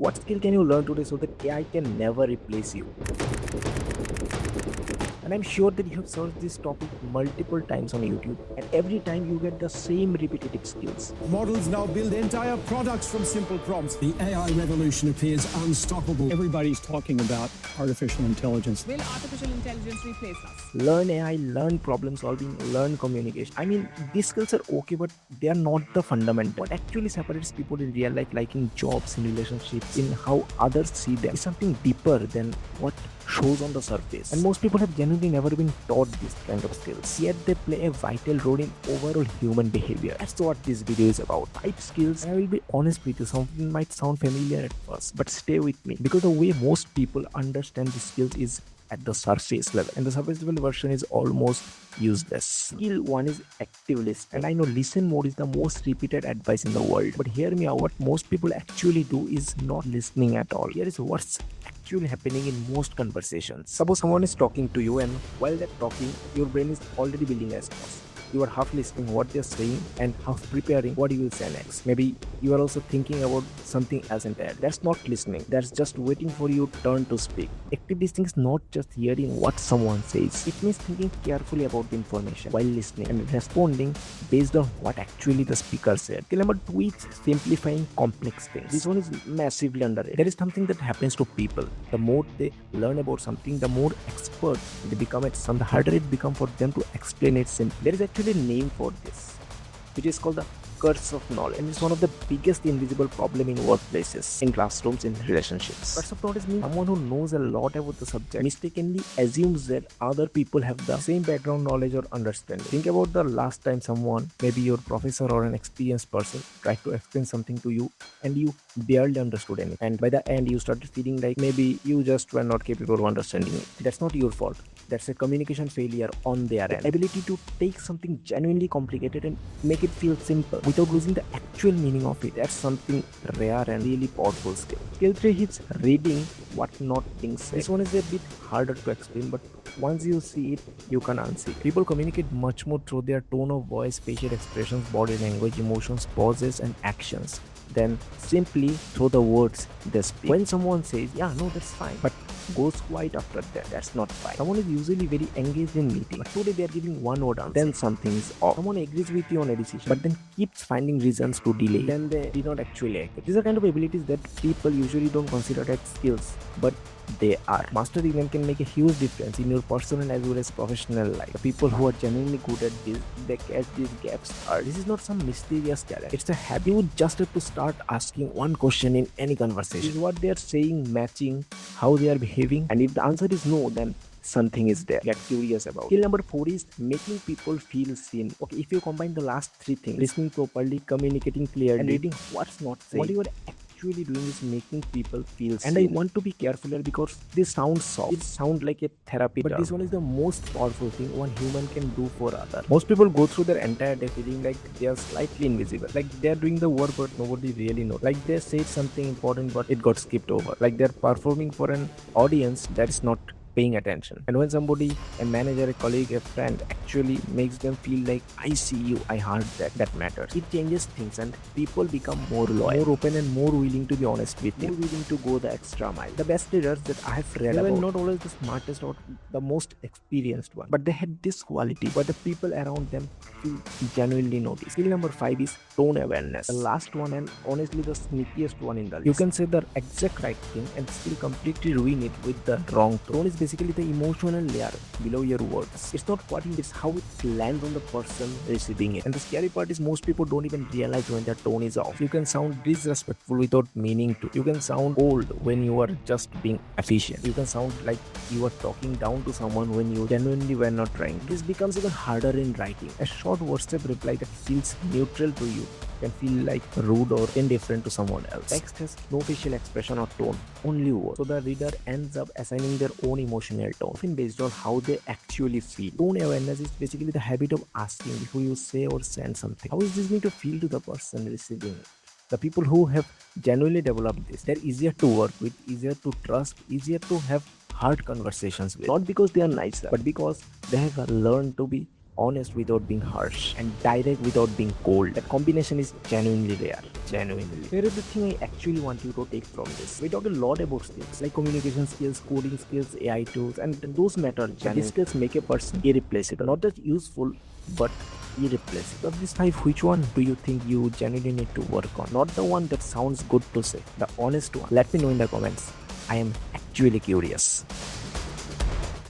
What skill can you learn today so that AI can never replace you? And I'm sure that you have searched this topic multiple times on YouTube, and every time you get the same repetitive skills. Models now build entire products from simple prompts. The AI revolution appears unstoppable. Everybody's talking about artificial intelligence. Will artificial intelligence replace us? Learn AI, learn problem solving, learn communication. I mean, these skills are okay, but they are not the fundamental. What actually separates people in real life, like in jobs, in relationships, in how others see them, is something deeper than what shows on the surface. And most people have genuinely never been taught this kind of skills, yet they play a vital role in overall human behavior. That's what this video is about. 5 skills. And I will be honest with you, something might sound familiar at first, but stay with me, because the way most people understand these skills is at the surface level, and the surface level version is almost useless. Skill 1 is active list, and I know listen more is the most repeated advice in the world, but hear me out. What most people actually do is not listening at all. Here is what's actually happening in most conversations. Suppose someone is talking to you, and while they're talking, your brain is already building a response. You are half listening what they're saying and half preparing what you will say next. Maybe you are also thinking about something else entirely. That's not listening. That's just waiting for your turn to speak. Active listening is not just hearing what someone says. It means thinking carefully about the information while listening and responding based on what actually the speaker said. Skill number 2 is simplifying complex things. This one is massively underrated. There is something that happens to people. The more they learn about something, the more expert they become at something, the harder it becomes for them to explain it simply. There is actually a name for this, which is called the curse of knowledge, and it's one of the biggest invisible problem in workplaces, in classrooms, in relationships. Curse of knowledge means someone who knows a lot about the subject mistakenly assumes that other people have the same background knowledge or understanding. Think about the last time someone, maybe your professor or an experienced person, tried to explain something to you and you barely understood anything, and by the end you started feeling like maybe you just were not capable of understanding it. That's not your fault. That's a communication failure on their end. The ability to take something genuinely complicated and make it feel simple without losing the actual meaning of it. That's something rare and really powerful skill. Skill 3 is reading what not being said. This one is a bit harder to explain, but once you see it, you can unsee it. People communicate much more through their tone of voice, facial expressions, body language, emotions, pauses, and actions than simply through the words they speak. When someone says, yeah, no, that's fine, but goes quiet after that, that's not fine. Someone is usually very engaged in meeting, but today they are giving one word answer, then something is off. Someone agrees with you on a decision, but then keeps finding reasons to delay, then they did not actually act. These are kind of abilities that people usually don't consider as skills, but they are. Mastering them can make a huge difference in your personal as well as professional life. The people who are genuinely good at this, they catch these gaps early. This is not some mysterious talent. It's a habit. You just have to start asking one question in any conversation. Is what they are saying matching how they are behaving? And if the answer is no, then something is there. Get curious about. Skill number 4 is making people feel seen. Okay, if you combine the last 3 things, listening properly, communicating clearly, and reading what's not said, what you are actually doing is making people feel seen. And I want to be careful here because this sounds soft. It sounds like a therapy, but this one is the most powerful thing one human can do for others. Most people go through their entire day feeling like they are slightly invisible, like they're doing the work but nobody really knows, like they said something important but it got skipped over, like they're performing for an audience that is not paying attention. And when somebody, a manager, a colleague, a friend, actually makes them feel like, I see you, I heard that matters, it changes things and people become more loyal, more open, and more willing to be honest with you, more willing to go the extra mile. The best leaders that I have read, they were not always the smartest or the most experienced one, but they had this quality where the people around them feel genuinely noticed. Skill number 5 is tone awareness. The last one, and honestly the sneakiest one in the list. You can say the exact right thing and still completely ruin it with the wrong tone. Tone is basically the emotional layer below your words. It's not what you, it's how it lands on the person receiving it. And the scary part is most people don't even realize when their tone is off. You can sound disrespectful without meaning to. You can sound old when you are just being efficient. You can sound like you are talking down to someone when you genuinely were not trying. This becomes even harder in writing. A short WhatsApp reply that feels neutral to you can feel like rude or indifferent to someone else. Text has no facial expression or tone, only words. So the reader ends up assigning their own emotional tone, often based on how they actually feel. Tone awareness is basically the habit of asking before you say or send something, how is this going to feel to the person receiving it? The people who have genuinely developed this, they're easier to work with, easier to trust, easier to have hard conversations with. Not because they are nicer, but because they have learned to be honest without being harsh, and direct without being cold. That combination is genuinely rare. Genuinely. Here is the thing I actually want you to take from this. We talk a lot about skills like communication skills, coding skills, AI tools, and those matter. These skills make a person irreplaceable. Not just useful, but irreplaceable. Of these 5, which one do you think you genuinely need to work on? Not the one that sounds good to say, the honest one. Let me know in the comments. I am actually curious.